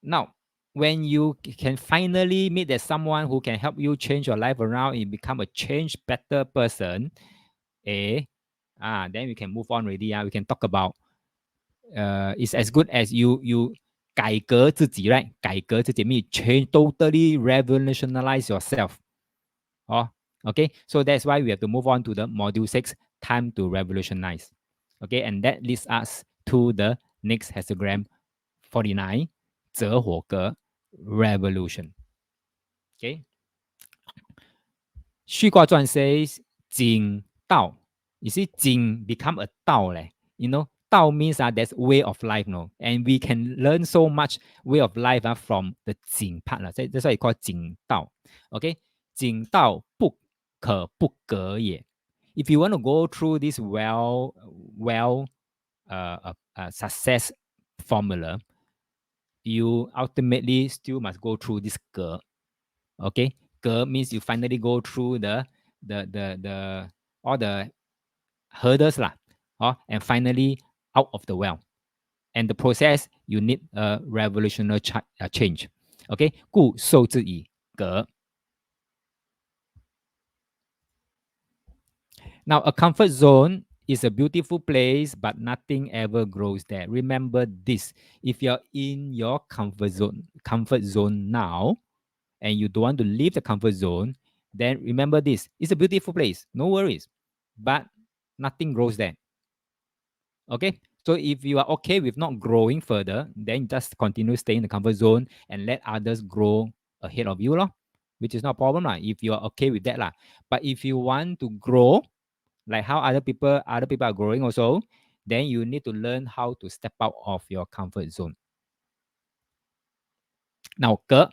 Now, when you can finally meet that someone who can help you change your life around and become a change better person, then we can move on already. We can talk about it's as good as you 改革自己 right? 改革自己 means change, totally revolutionize yourself. Oh, okay. So that's why we have to move on to the module 6, time to revolutionize. Okay, and that leads us to the next hexagram 49, 折火格 revolution. Okay. 虚卦传 says 景道. You see, 景 become a 道 leh. You know, 道 means that's way of life, no? And we can learn so much way of life from the 景 part. That's why it's called 景道. Okay? 景道不可不革也. If you want to go through this success formula, you ultimately still must go through this 革. Okay, 革 means you finally go through the all the hurdles lah, and finally out of the well. And the process you need a revolutionary change. Okay, 故受之以革. Now, a comfort zone is a beautiful place, but nothing ever grows there. Remember this: if you're in your comfort zone now, and you don't want to leave the comfort zone, then remember this: it's a beautiful place, no worries, but nothing grows there. Okay, so if you are okay with not growing further, then just continue staying in the comfort zone and let others grow ahead of you, which is not a problem if you are okay with that. But if you want to grow, like how other people are growing also, then you need to learn how to step out of your comfort zone. Now, there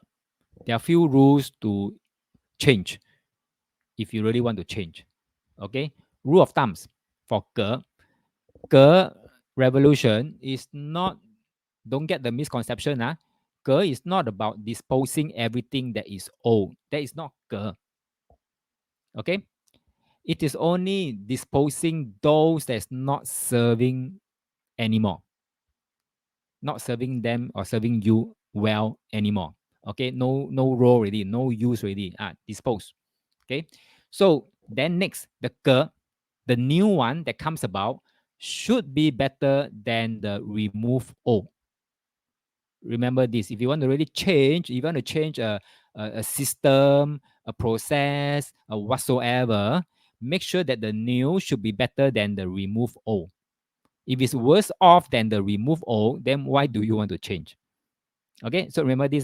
are few rules to change if you really want to change. Okay, rule of thumbs for revolution is not, don't get the misconception. Is not about disposing everything that is old. That is not okay. It is only disposing those that's not serving anymore, not serving them or serving you well anymore. Okay, no role already, no use already. Dispose. Okay, so then next, the new one that comes about should be better than the remove old. Remember this: if you want to really change, if you want to change a system, a process, whatsoever, make sure that the new should be better than the remove old. If it's worse off than the remove old, then why do you want to change? Okay, so remember this.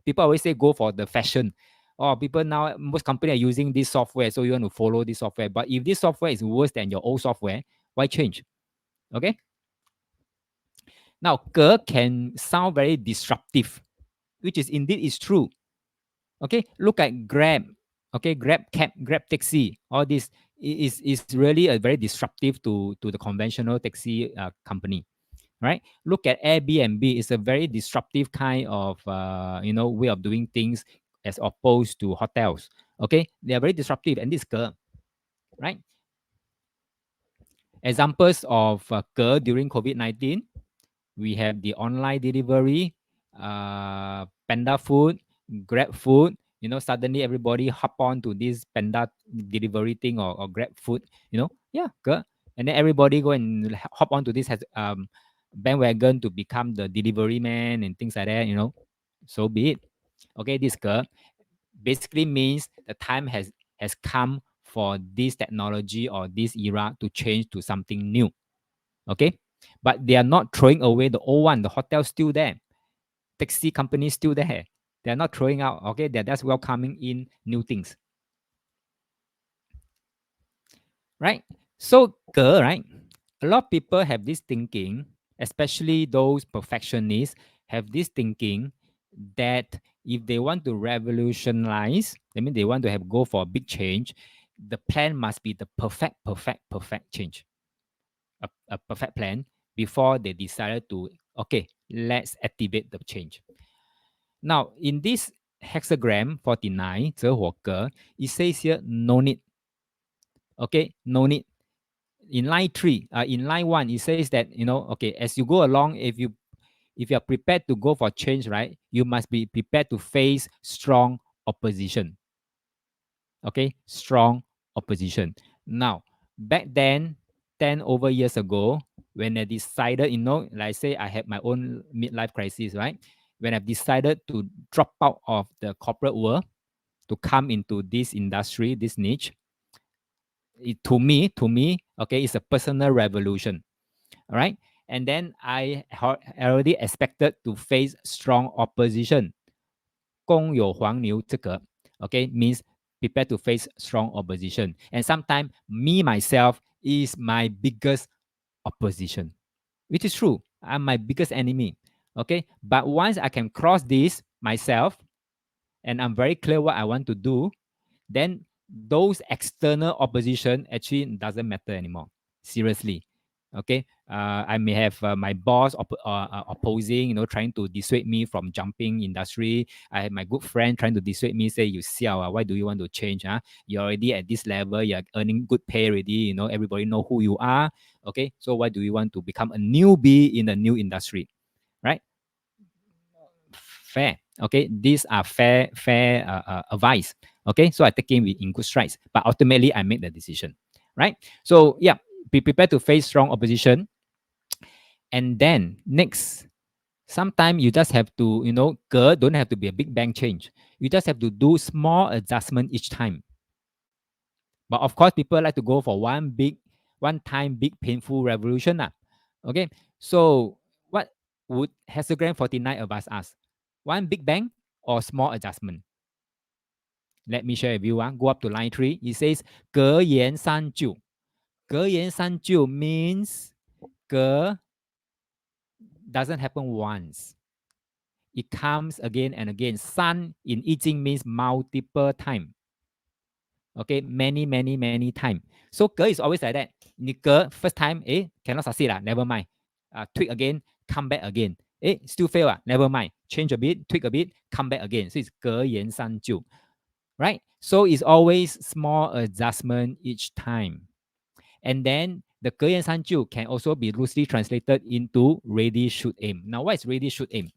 People always say go for the fashion. Oh, people now, most companies are using this software, so you want to follow this software. But if this software is worse than your old software, why change? Okay. Now, can sound very disruptive, which is indeed is true. Okay, look at Grab. Okay, Grab cab, Grab taxi. All this is really a very disruptive to the conventional taxi company. Right? Look at Airbnb. It's a very disruptive kind of way of doing things as opposed to hotels. Okay, they are very disruptive, and this right? Examples of during COVID-19, we have the online delivery, Panda Food, Grab Food. Suddenly everybody hop on to this Panda delivery thing or Grab Food. And then everybody go and hop on to this bandwagon to become the delivery man and things like that. So be it. Okay, this basically means the time has come for this technology or this era to change to something new. Okay, but they are not throwing away the old one. The hotel's still there, taxi company still there. They're not throwing out. Okay, they're just welcoming in new things. Right? So, right? A lot of people have this thinking, especially those perfectionists have this thinking that if they want to revolutionize, I mean they want to go for a big change, the plan must be the perfect change. A perfect plan before they decided to, okay, let's activate the change. Now, in this hexagram 49, 折火格, it says here, no need. Okay, no need. In line 3, in line 1, it says that, okay, as you go along, if if you're prepared to go for change, right, you must be prepared to face strong opposition. Okay, strong opposition. Now, back then, 10 over years ago, when I decided, like say I had my own midlife crisis, right? When I've decided to drop out of the corporate world to come into this industry, this niche, to me, okay, it's a personal revolution. All right. And then I already expected to face strong opposition. 公有黄牛这个, okay, means prepare to face strong opposition. And sometimes me myself is my biggest opposition, which is true. I'm my biggest enemy. Okay. But once I can cross this myself and I'm very clear what I want to do, then those external opposition actually doesn't matter anymore. Seriously. Okay. I may have my boss opposing, trying to dissuade me from jumping industry. I have my good friend trying to dissuade me, say, you siao, why do you want to change? Huh? You're already at this level, you're earning good pay already, everybody know who you are. Okay. So why do you want to become a newbie in a new industry? Right? Fair. Okay, these are fair advice. Okay, so I take it in good strides, but ultimately I make the decision, right? So yeah, be prepared to face strong opposition, and then next, sometimes you just have to, don't have to be a big bang change. You just have to do small adjustment each time. But of course, people like to go for one time big painful revolution. Okay, so what would Hexagram 49 of us ask? One big bang or small adjustment? Let me share with you. Go up to line 3. It says 隔言三就. 隔言三就 means 隔 doesn't happen once. It comes again and again. San in I Ching means multiple time. Okay, many time. So 隔 is always like that. 你隔 first time, cannot succeed never mind. Tweak again, come back again. Still fail never mind. Change a bit, tweak a bit, come back again. So it's 隔言三就. Right? So it's always small adjustment each time. And then the 隔言三就 can also be loosely translated into ready, shoot, aim. Now, what is ready, shoot, aim?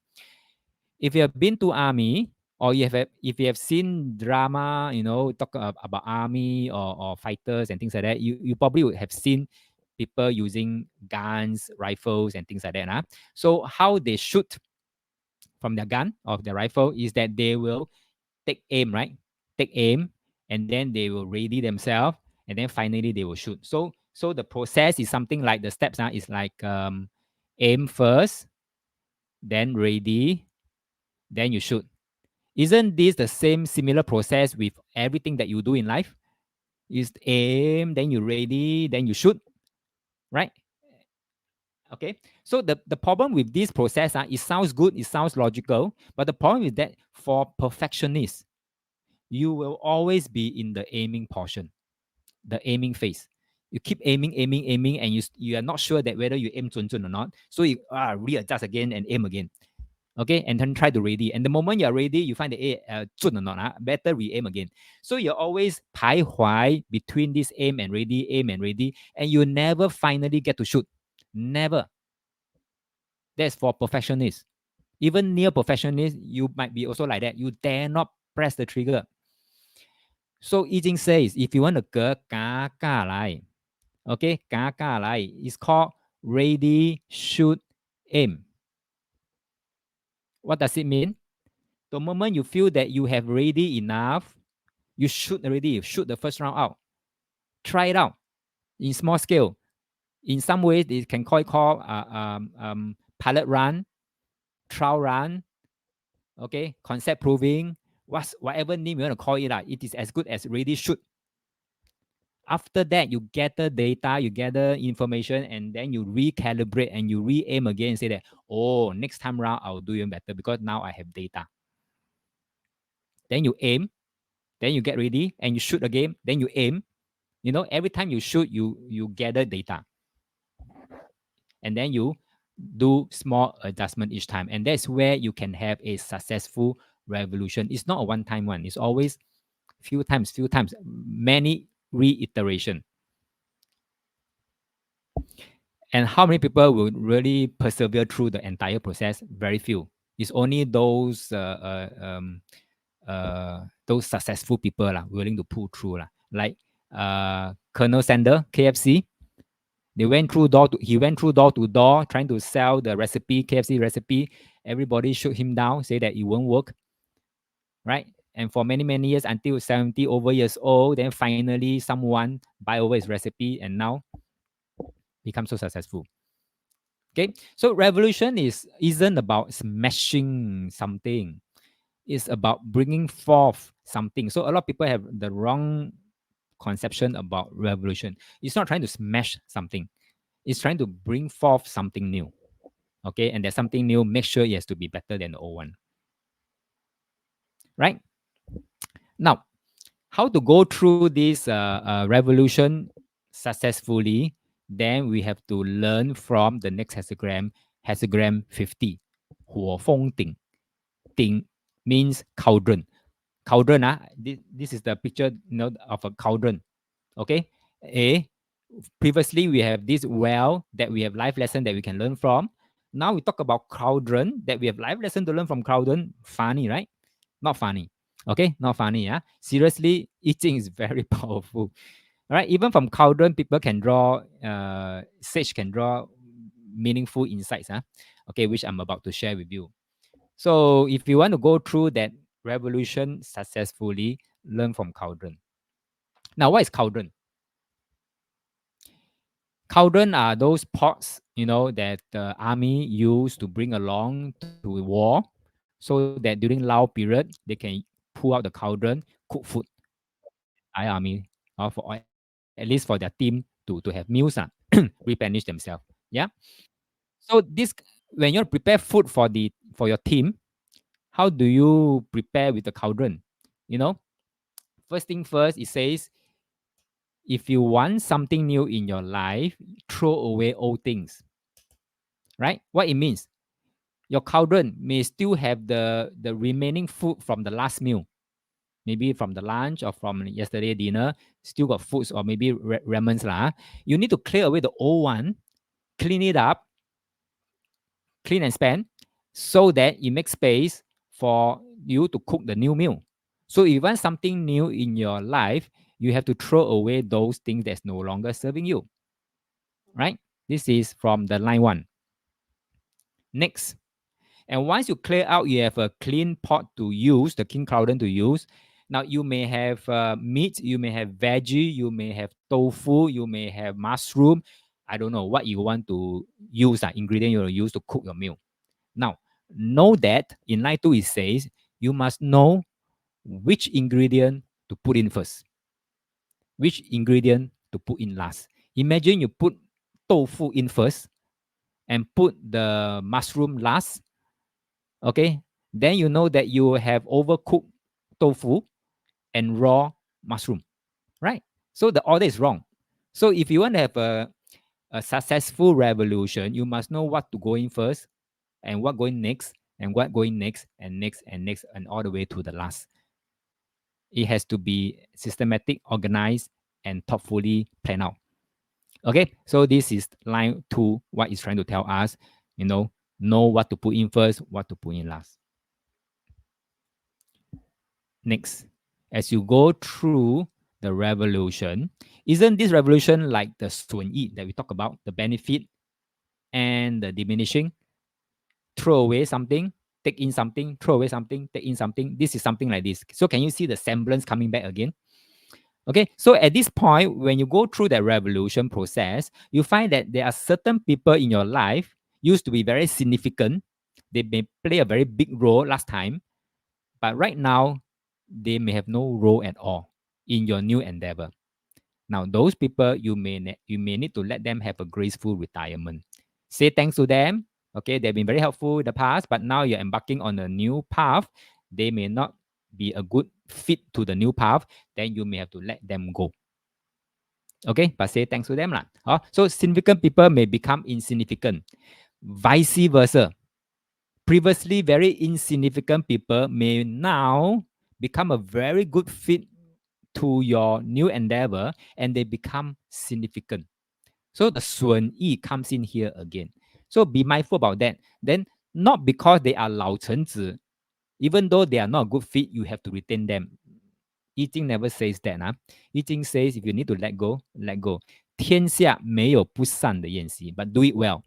If you have been to army, or if you have seen drama, talk about army or fighters and things like that, you probably would have seen people using guns, rifles, and things like that. So how they shoot from their gun or their rifle is that they will take aim, right? Take aim, and then they will ready themselves, and then finally they will shoot. So the process is something like the steps is like aim first, then ready, then you shoot. Isn't this the same similar process with everything that you do in life? Is aim, then you ready, then you shoot, right? Okay. So the problem with this process, it sounds good, it sounds logical, but the problem is that for perfectionists, you will always be in the aiming portion, the aiming phase. You keep aiming, and you are not sure that whether you aim 准准 or not. So you readjust again and aim again. Okay, and then try to ready. And the moment you're ready, you find the 准 or not, better re-aim again. So you're always 徘徊 between this aim and ready, and you never finally get to shoot. Never. That's for perfectionists. Even near perfectionists, you might be also like that. You dare not press the trigger. So I Ching says, if you want to go ga ga lai, okay, ga ga lai is called ready, shoot, aim. What does it mean? The moment you feel that you have ready enough, you shoot already. You shoot the first round out. Try it out in small scale. In some ways, they can call pilot run, trial run, okay, concept proving, whatever name you want to call it. It is as good as ready, shoot. After that, you gather data, you gather information, and then you recalibrate and you re-aim again and say that, oh, next time round, I'll do even better because now I have data. Then you aim, then you get ready and you shoot again, then you aim. Every time you shoot, you gather data. And then you do small adjustment each time. And that's where you can have a successful revolution. It's not a one-time one. It's always few times, many reiteration. And how many people will really persevere through the entire process? Very few. It's only those successful people lah, willing to pull through lah. Like Colonel Sanders, KFC. He went through door to door trying to sell the recipe, KFC recipe. Everybody shoot him down, say that it won't work, right? And for many, many years until 70 over years old, then finally someone buy over his recipe and now become so successful. Okay, so revolution isn't about smashing something. It's about bringing forth something. So a lot of people have the wrong conception about revolution. It's not trying to smash something. It's trying to bring forth something new. Okay, and there's something new. Make sure it has to be better than the old one. Right now, how to go through this revolution successfully? Then we have to learn from the next hexagram 50. 火风鼎 Ding means cauldron. Cauldron, this is the picture, of a cauldron. Okay. Previously we have this well that we have life lesson that we can learn from. Now we talk about cauldron that we have life lesson to learn from cauldron. Funny, right? Not funny. Okay, not funny. Yeah. Seriously, eating is very powerful. All right. Even from cauldron, people can draw. Sage can draw meaningful insights. Okay, which I'm about to share with you. So if you want to go through that revolution successfully, learn from cauldron. Now, what is cauldron? Cauldron are those pots, that the army used to bring along to war, so that during Lao period they can pull out the cauldron, cook food, I army, or for at least for their team to have meals, replenish themselves. Yeah. So this, when you prepare food for your team, how do you prepare with the cauldron? You know, first thing first, it says if you want something new in your life, throw away old things. Right? What it means? Your cauldron may still have the remaining food from the last meal, maybe from the lunch or from yesterday dinner, still got foods or maybe remnants lah. You need to clear away the old one, clean it up, clean and span, so that it makes space for you to cook the new meal. So if you want something new in your life, you have to throw away those things that's no longer serving you. Right? This is from the line one. Next. And once you clear out, you have a clean pot to use, the king cauldron to use. Now you may have meat, you may have veggie, you may have tofu, you may have mushroom. I don't know what you want to use, ingredient you will use to cook your meal. Now, know that in line 2 it says you must know which ingredient to put in first, which ingredient to put in last. Imagine you put tofu in first and put the mushroom last. Okay, then you know that you have overcooked tofu and raw mushroom, right? So the order is wrong. So if you want to have a successful revolution, you must know what to go in first and what going next and what going next and next and next and all the way to the last. It has to be systematic, organized, and thoughtfully planned out. Okay, so this is line 2, what it's trying to tell us, know what to put in first, what to put in last. Next, as you go through the revolution, isn't this revolution like the 损益 that we talk about, the benefit and the diminishing? Throw away something, take in something, throw away something, take in something. This is something like this. So can you see the semblance coming back again? Okay, so at this point, when you go through that revolution process, you find that there are certain people in your life used to be very significant. They may play a very big role last time, but right now, they may have no role at all in your new endeavor. Now, those people, you may need to let them have a graceful retirement. Say thanks to them. Okay, they've been very helpful in the past, but now you're embarking on a new path. They may not be a good fit to the new path. Then you may have to let them go. Okay, but say thanks to them lah. So significant people may become insignificant. Vice versa. Previously very insignificant people may now become a very good fit to your new endeavor and they become significant. So the 损益 comes in here again. So be mindful about that. Then not because they are 老臣子, even though they are not a good fit, you have to retain them. I Ching never says that. I Ching says if you need to let go, let go. 天下没有不散的宴席, but do it well.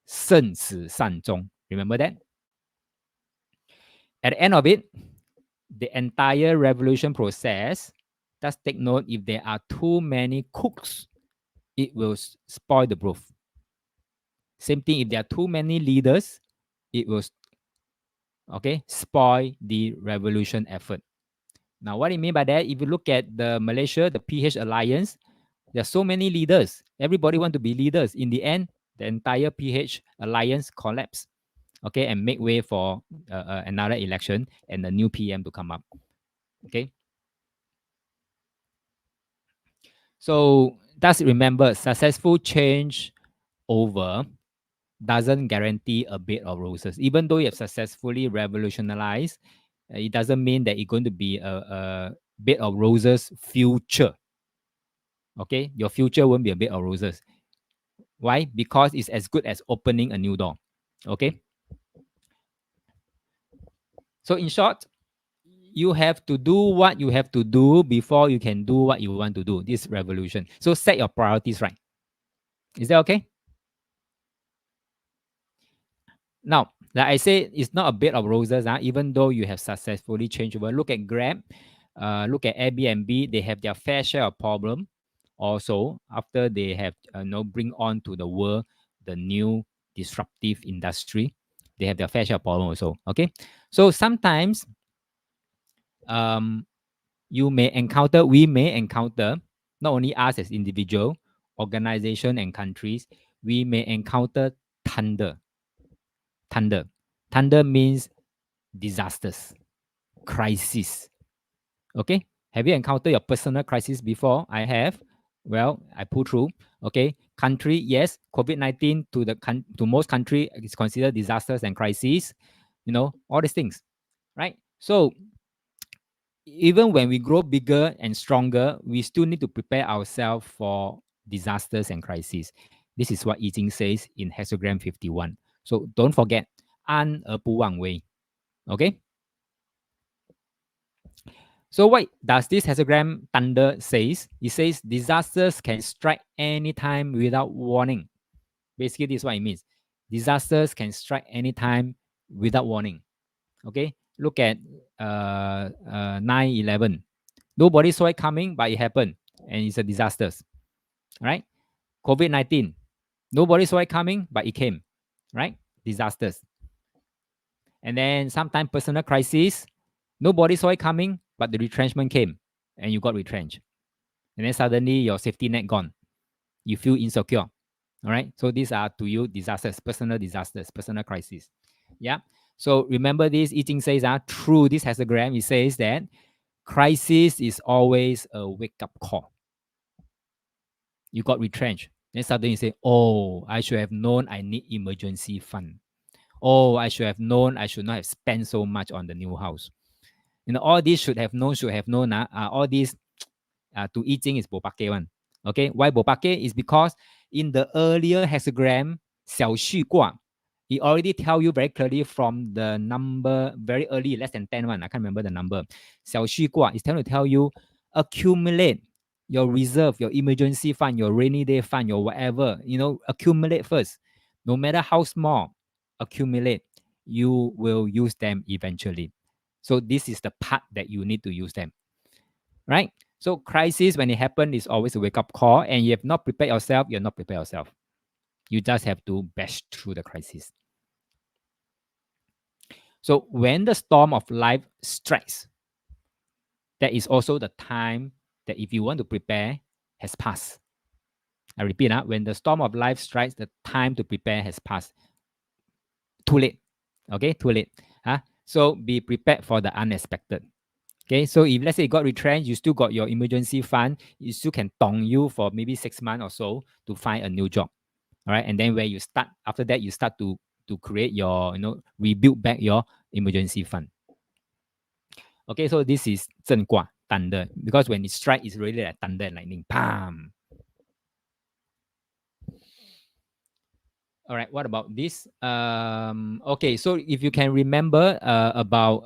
慎始善终. Remember that? At the end of it, the entire revolution process, just take note, if there are too many cooks, it will spoil the broth. Same thing, if there are too many leaders, it will spoil the revolution effort. Now, what do you mean by that? If you look at the Malaysia, the PH Alliance, there are so many leaders. Everybody want to be leaders. In the end, the entire PH Alliance collapsed, and make way for another election and a new PM to come up. Okay. So just remember, successful change over doesn't guarantee a bed of roses. Even though you have successfully revolutionized, it doesn't mean that it's going to be a bed of roses future. Okay, your future won't be a bed of roses. Why? Because it's as good as opening a new door. Okay. So in short, you have to do what you have to do before you can do what you want to do. This revolution. So set your priorities right. Is that okay? Now, like I said, it's not a bed of roses. Even though you have successfully changed over. Look at Grab, look at Airbnb. They have their fair share of problem. Also, after they have bring on to the world the new disruptive industry, they have their fair share of problem also. Okay, so sometimes we may encounter, not only us as individual, organization and countries, we may encounter thunder. Thunder means disasters, crisis. Okay, have you encountered your personal crisis before? I have. Well, I pull through. Okay, country, yes, COVID-19 to most country is considered disasters and crises. All these things, right? So even when we grow bigger and stronger, we still need to prepare ourselves for disasters and crises. This is what I Ching says in Hexagram 51. So don't forget, 安而不忘为. Okay. So what does this hexagram thunder says? It says disasters can strike anytime without warning. Basically, this is what it means. Disasters can strike anytime without warning. Okay, look at 9/11. Nobody saw it coming, but it happened, and it's a disaster. Right? COVID-19. Nobody saw it coming, but it came. Right? Disasters. And then sometimes personal crisis. Nobody saw it coming, but the retrenchment came and you got retrenched. And then suddenly your safety net gone. You feel insecure. All right. So these are to you disasters, personal crisis. Yeah. So remember this, I Ching says through this hexagram, it says that crisis is always a wake-up call. You got retrenched. Then suddenly you say, oh, I should have known I need emergency fund. Oh, I should have known I should not have spent so much on the new house. All these should have known. All these to I Ching is bopake one. Okay, why bopake is because in the earlier hexagram, 小序卦, it already tell you very clearly from the number very early, less than 10 one. I can't remember the number. 小序卦is trying to tell you accumulate your reserve, your emergency fund, your rainy day fund, your whatever. Accumulate first. No matter how small, accumulate. You will use them eventually. So this is the part that you need to use them, right? So crisis, when it happens, is always a wake-up call, and you have not prepared yourself, you're not prepared yourself. You just have to bash through the crisis. So when the storm of life strikes, that is also the time that if you want to prepare has passed. I repeat, when the storm of life strikes, the time to prepare has passed. Too late. Okay, too late. So be prepared for the unexpected. Okay, so if let's say you got retrenched, you still got your emergency fund, you still can tong you for maybe 6 months or so to find a new job. All right, and then where you start after that, you start to create your rebuild back your emergency fund. Okay, so this is 正卦 thunder, because when it strike, it's really like thunder and lightning. Bam. All right. What about this? Okay. So if you can remember about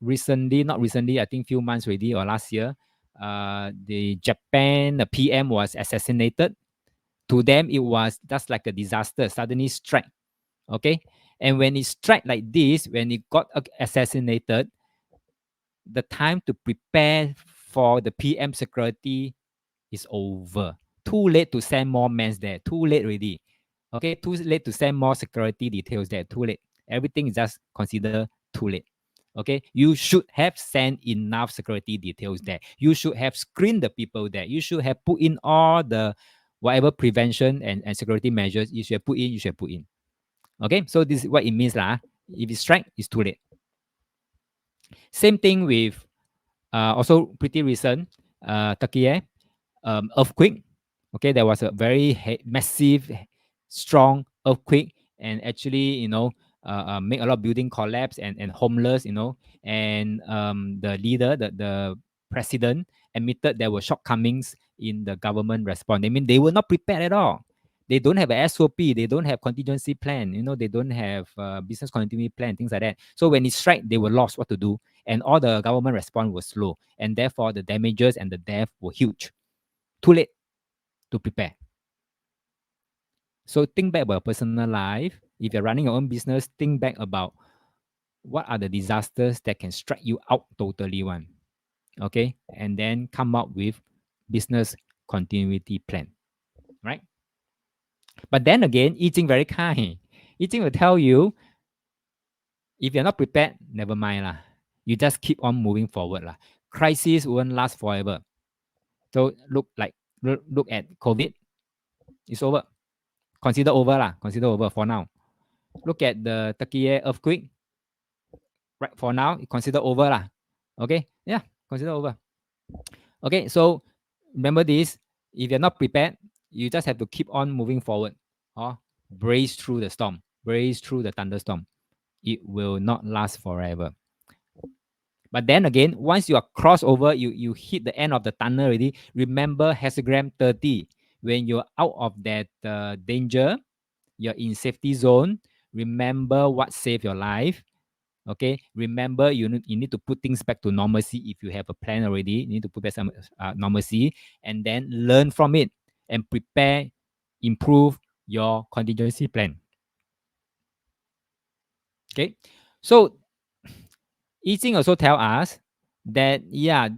recently, not recently, I think few months already or last year, the Japan the PM was assassinated. To them, it was just like a disaster, suddenly strike. Okay. And when it strike like this, when it got assassinated, the time to prepare for the PM security is over. Too late to send more men there. Too late already. Okay, too late to send more security details there. Too late. Everything is just considered too late. Okay, you should have sent enough security details there. You should have screened the people there. You should have put in all the whatever prevention and security measures you should have put in. You should have put in. Okay, so this is what it means lah. If it strike, it's too late. Same thing with also pretty recent Turkey earthquake. Okay, there was a very massive, strong earthquake, and actually, make a lot of building collapse and homeless. And the leader, the president, admitted there were shortcomings in the government response. I mean, they were not prepared at all. They don't have a SOP. They don't have contingency plan. They don't have business continuity plan, things like that. So when it struck, they were lost what to do, and all the government response was slow, and therefore the damages and the death were huge. Too late to prepare. So think back about personal life. If you're running your own business, think back about what are the disasters that can strike you out totally one. Okay. And then come up with business continuity plan. Right. But then again, eating very kind. Eating will tell you if you're not prepared, never mind lah. You just keep on moving forward lah. Crisis won't last forever. So look at COVID. It's over. Consider over lah. Consider over for now. Look at the Turkey earthquake. Right, for now, consider over lah. Okay, yeah, consider over. Okay, so remember this: if you're not prepared, you just have to keep on moving forward. Or brace through the storm, brace through the thunderstorm. It will not last forever. But then again, once you are crossed over, you hit the end of the tunnel already. Remember hexagram 30. When you're out of that danger, you're in safety zone. Remember what saved your life. Okay, remember you need to put things back to normalcy. If you have a plan already, you need to put back some normalcy, and then learn from it and prepare, improve your contingency plan. Okay, so Eating also tell us that yeah,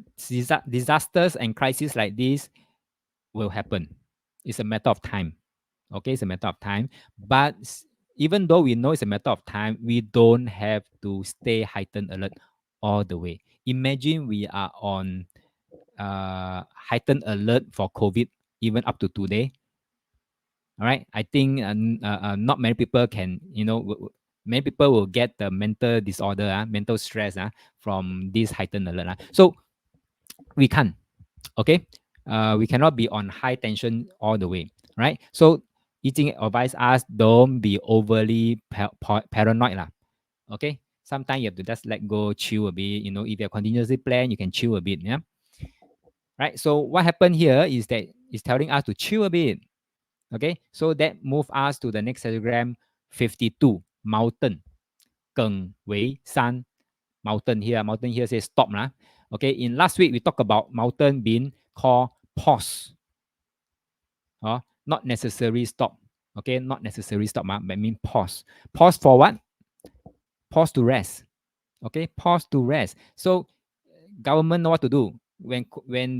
disasters and crises like this will happen. It's a matter of time. Okay, it's a matter of time. But even though we know it's a matter of time, we don't have to stay heightened alert all the way. Imagine we are on heightened alert for COVID even up to today. All right, I think not many people can, many people will get the mental disorder, mental stress from this heightened alert. So we can't, okay? We cannot be on high tension all the way, right? So eating advise us don't be overly paranoid lah. Okay, sometimes you have to just let go, chill a bit. If you have contingency plan, you can chill a bit. Yeah, right. So what happened here is that it's telling us to chill a bit. Okay, so that move us to the next diagram 52 mountain. Geng Wei San mountain here. Mountain here says stop lah. Okay, in last week we talked about mountain being called pause. Not necessary stop. Okay, not necessary stop, but mean pause. Pause for what? Pause to rest. Okay, pause to rest. So government know what to do. When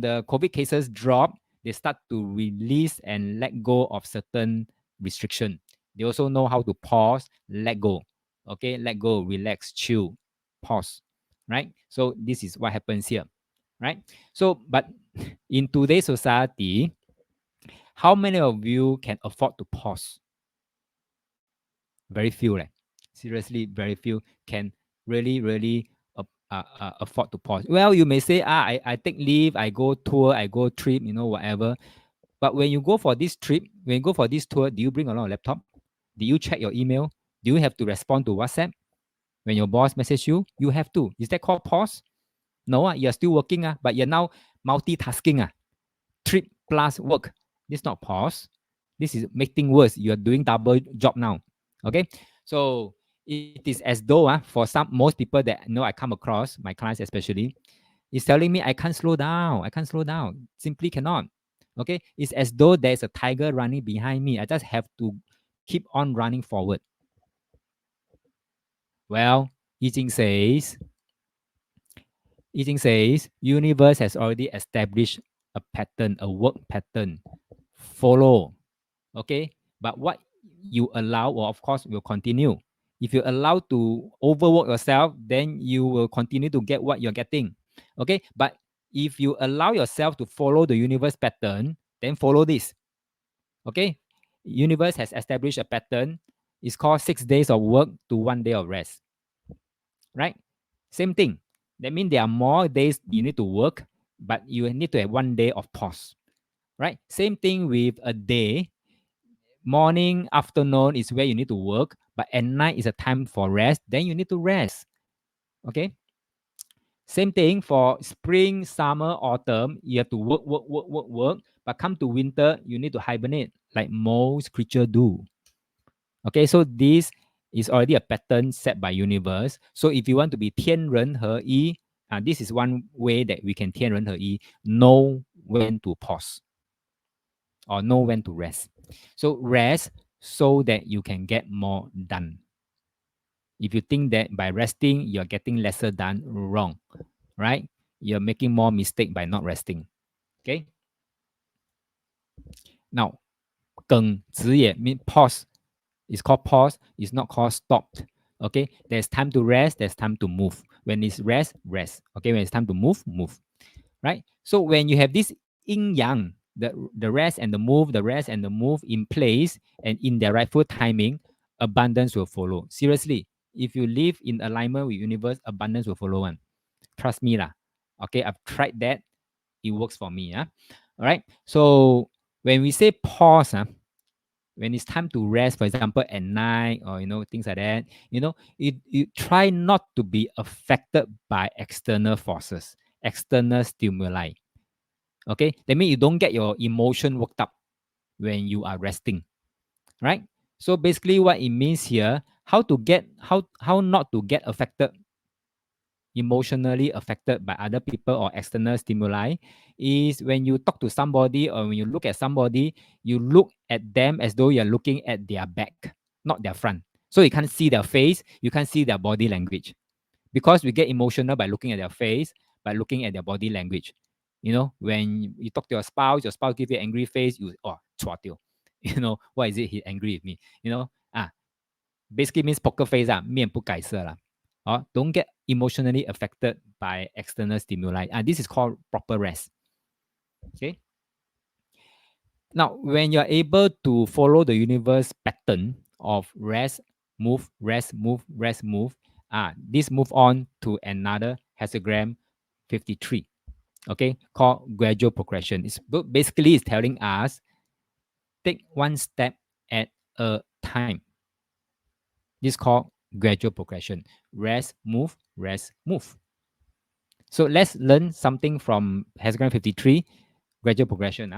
the COVID cases drop, they start to release and let go of certain restriction. They also know how to pause, let go. Okay, let go, relax, chill, pause. Right? So this is what happens here. Right? So, but in today's society, how many of you can afford to pause? Very few, right? Seriously, very few can really afford to pause. Well, you may say, I take leave, I go tour, I go trip, whatever. But when you go for this trip, when you go for this tour, do you bring along a laptop? Do you check your email? Do you have to respond to WhatsApp? When your boss message you, you have to. Is that called pause? No, you're still working, but you're now multitasking. Trip plus work. This is not pause. This is making worse. You are doing double job now. Okay, so it is as though for most people that I come across, my clients especially, is telling me I can't slow down. I can't slow down. Simply cannot. Okay, it's as though there's a tiger running behind me. I just have to keep on running forward. Well, I Ching says, universe has already established a pattern, a work pattern. Follow. Okay, but what you allow, or of course, will continue. If you allow to overwork yourself, then you will continue to get what you're getting. Okay, but if you allow yourself to follow the universe pattern, then follow this. Okay, universe has established a pattern. It's called 6 days of work to 1 day of rest. Right? Same thing. That means there are more days you need to work, but you need to have 1 day of pause. Right? Same thing with a day. Morning, afternoon is where you need to work, but at night is a time for rest. Then you need to rest. Okay. Same thing for spring, summer, autumn. You have to work, work, work, work, work. But come to winter, you need to hibernate, like most creatures do. Okay, so this is already a pattern set by universe. So if you want to be 天人合一, this is one way that we can 天人合一, know when to pause or know when to rest. So rest so that you can get more done. If you think that by resting you're getting lesser done, wrong, right? You're making more mistake by not resting. Okay. Now, 耿直也 mean pause. It's called pause. It's not called stopped. Okay. There's time to rest. There's time to move. When it's rest, rest. Okay. When it's time to move, move. Right. So when you have this yin yang, the rest and the move, the rest and the move in place and in their rightful timing, abundance will follow. Seriously, if you live in alignment with universe, abundance will follow one. Trust me lah. Okay, I've tried that. It works for me. All right. So when we say pause, when it's time to rest, for example, at night or things like that, you try not to be affected by external forces, external stimuli. Okay, that means you don't get your emotion worked up when you are resting, right? So basically, what it means here, how not to get affected, emotionally affected by other people or external stimuli, is when you talk to somebody or when you look at somebody, you look at them as though you're looking at their back, not their front. So you can't see their face, you can't see their body language. Because we get emotional by looking at their face, by looking at their body language. When you talk to your spouse give you an angry face, chua tio. Why is it he angry with me? Basically means poker face, 面不改色啦. Don't get emotionally affected by external stimuli. This is called proper rest. Okay. Now, when you're able to follow the universe pattern of rest, move, rest, move, rest, move, this move on to another hexagram 53. Okay, called gradual progression. It's telling us take one step at a time. This is called gradual progression. Rest, move, rest, move. So let's learn something from hexagram 53, gradual progression.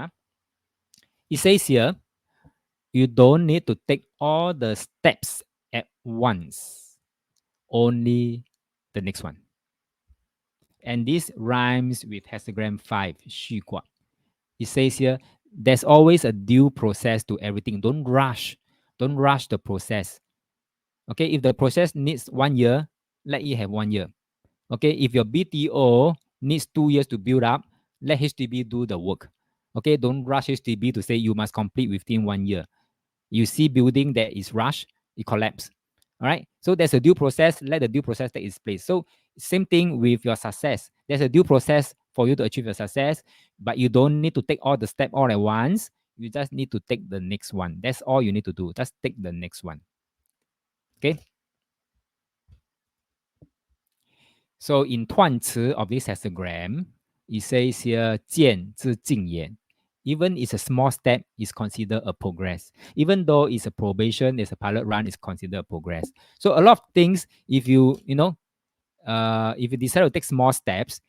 It says here, you don't need to take all the steps at once, only the next one. And this rhymes with hexagram 5, 虚卦. It says here, there's always a due process to everything. Don't rush the process. Okay, if the process needs 1 year, let it have 1 year. Okay, if your BTO needs 2 years to build up, let HDB do the work. Okay, don't rush HDB to say you must complete within 1 year. You see building that is rushed, it collapses. All right, so there's a due process. Let the due process take its place. So same thing with your success. There's a due process for you to achieve your success, but you don't need to take all the steps all at once. You just need to take the next one. That's all you need to do. Just take the next one. Okay. So in 断词 of this hexagram, it says here 见之进言. Even it's a small step, is considered a progress. Even though it's a probation, it's a pilot run, it's considered a progress. So a lot of things, if you decide to take small steps,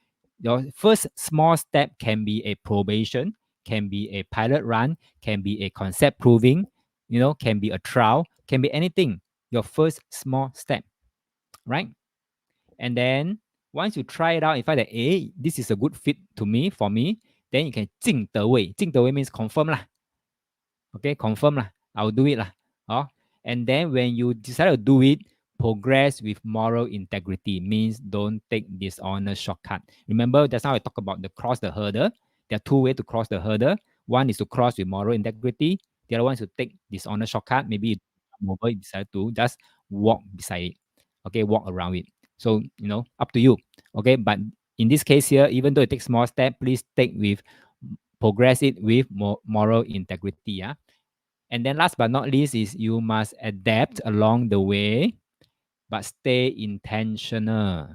your first small step can be a probation, can be a pilot run, can be a concept proving, can be a trial, can be anything. Your first small step, right? And then once you try it out, you find that, hey, this is a good fit to me, for me, then you can 进得位. 进得位 means confirm lah. Okay, confirm lah. I'll do it lah. Oh, and then when you decide to do it, progress with moral integrity means don't take dishonest shortcut. Remember, that's how I talk about the cross the hurdle. There are two ways to cross the hurdle. One is to cross with moral integrity. The other one is to take dishonest shortcut. Maybe you decide to just walk beside it. Okay, walk around it. So, up to you. Okay, but in this case here, even though it takes small step, please take with progress it with moral integrity. Yeah. And then last but not least is you must adapt along the way, but stay intentional.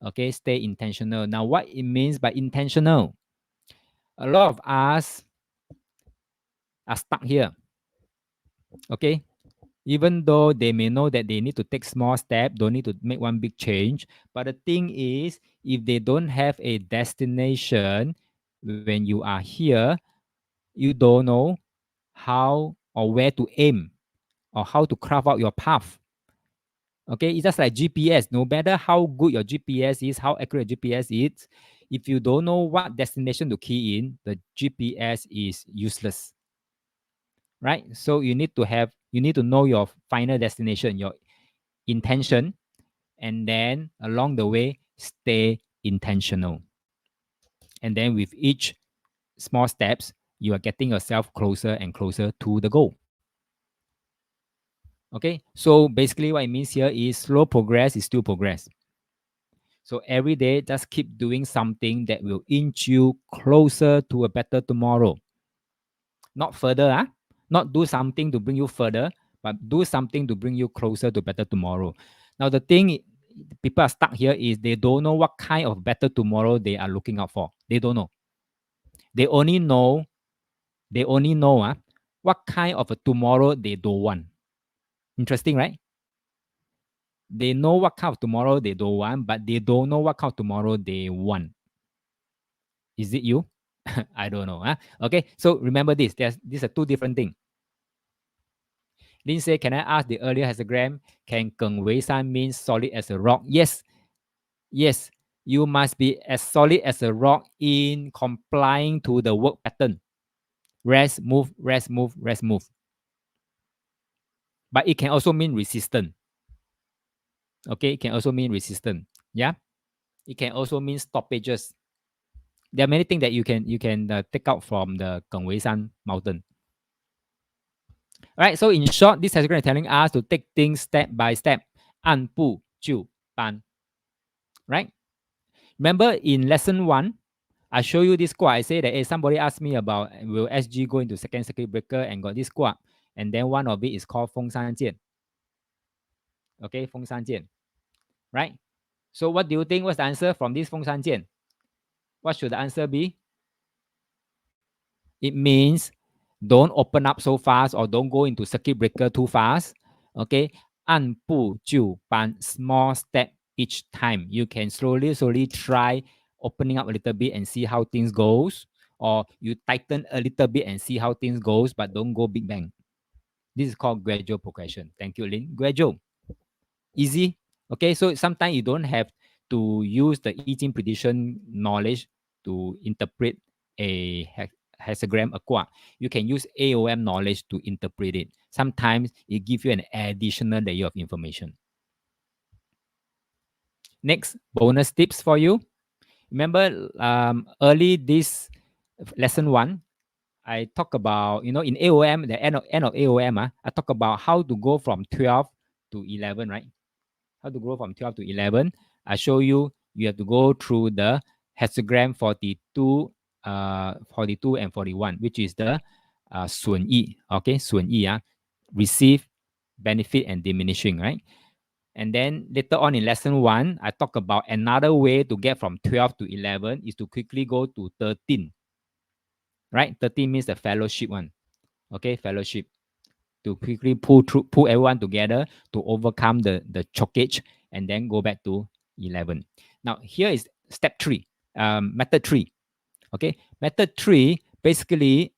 Okay, stay intentional. Now, what it means by intentional? A lot of us are stuck here. Okay, even though they may know that they need to take small steps, don't need to make one big change. But the thing is, if they don't have a destination when you are here, you don't know how or where to aim or how to carve out your path. Okay, it's just like GPS. No matter how good your GPS is, how accurate GPS is, if you don't know what destination to key in, the GPS is useless. Right? So you need to know your final destination, your intention, and then along the way, stay intentional. And then with each small steps, you are getting yourself closer and closer to the goal. Okay, so basically what it means here is slow progress is still progress. So every day, just keep doing something that will inch you closer to a better tomorrow. Not further, not do something to bring you further, but do something to bring you closer to better tomorrow. Now, the thing people are stuck here is they don't know what kind of better tomorrow they are looking out for. They don't know. They only know, what kind of a tomorrow they don't want. Interesting, right? They know what kind of tomorrow they don't want, but they don't know what kind of tomorrow they want. Is it you? I don't know. Okay, so remember this. These are two different things. Lin say, can I ask the earlier hexagram? Can Geng Wei San mean solid as a rock? Yes. Yes. You must be as solid as a rock in complying to the work pattern. Rest, move, rest, move, rest, move. But it can also mean resistant. Okay, it can also mean resistant. Yeah. It can also mean stoppages. There are many things that you can take out from the Geng Wei San mountain. All right, so in short, this hexagram is telling us to take things step by step. 按部就班. Right? Remember in lesson 1, I show you this quote. I say that, hey, somebody asked me about will SG go into second circuit breaker and got this quote. And then one of it is called 风山剑. Okay, 风山剑. Right? So what do you think was the answer from this 风山剑? What should the answer be? It means don't open up so fast or don't go into circuit breaker too fast. Okay, 按部就班, small step each time. You can slowly try opening up a little bit and see how things goes, or you tighten a little bit and see how things goes, but don't go big bang. This is called gradual progression. Thank you, Lin. Gradual, easy. Okay, so sometimes you don't have to use the I Ching prediction knowledge to interpret a hexagram, a quad. You can use AOM knowledge to interpret it. Sometimes it gives you an additional layer of information. Next, bonus tips for you. Remember, early this lesson 1, I talk about, in AOM, the end of AOM, I talk about how to go from 12 to 11, right? How to go from 12 to 11. I show you have to go through the hexagram 42, 42 and 41, which is the 损益, okay, 损益, receive, benefit, and diminishing, right? And then later on in lesson 1, I talk about another way to get from 12 to 11 is to quickly go to 13, right? 13 means the fellowship one, okay, fellowship. To quickly pull everyone together to overcome the chokage and then go back to 11. Now, here is step 3, method 3. Okay, method 3, basically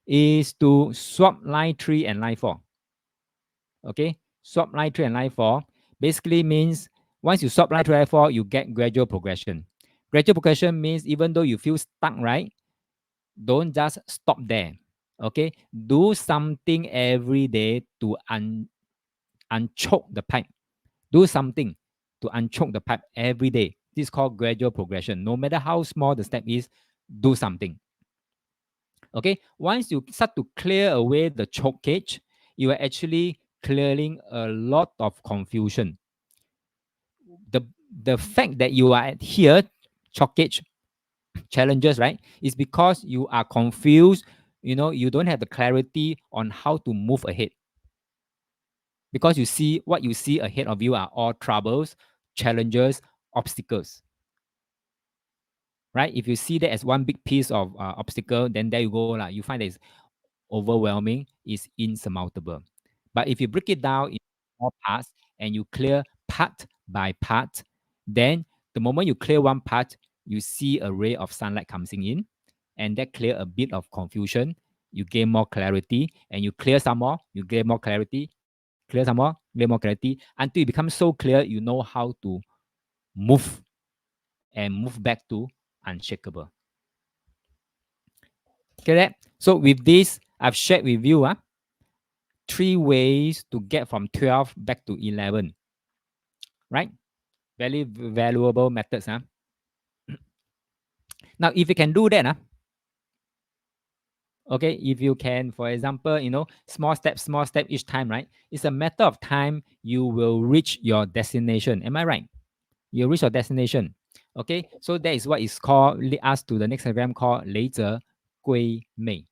is to swap line 3 and line 4. Okay, swap line 3 and line 4 basically means once you swap line 3 and line 4, you get gradual progression. Gradual progression means even though you feel stuck, right? Don't just stop there. Okay, do something every day to unchoke the pipe. Do something to unchoke the pipe every day. This is called gradual progression. No matter how small the step is, do something. Okay, once you start to clear away the choke cage, you are actually clearing a lot of confusion. The the fact that you are here, choke cage challenges, right, is because you are confused. You don't have the clarity on how to move ahead, because you see what you see ahead of you are all troubles, challenges, obstacles, right? If you see that as one big piece of obstacle, then there you go lah. You find that it's overwhelming, is insurmountable. But if you break it down in small parts and you clear part by part, then the moment you clear one part, you see a ray of sunlight coming in, and that clear a bit of confusion. You gain more clarity, and you clear some more, you gain more clarity, clear some more, gain more clarity, until it becomes so clear you know how to move and move back to unshakable. Correct? So with this, I've shared with you 3 ways to get from 12 back to 11. Right? Very valuable methods. Now, if you can do that, okay, if you can, for example, small step each time, right? It's a matter of time you will reach your destination. Am I right? You reach your destination. Okay, so that is what is called, lead us to the next diagram called 雷泽归妹.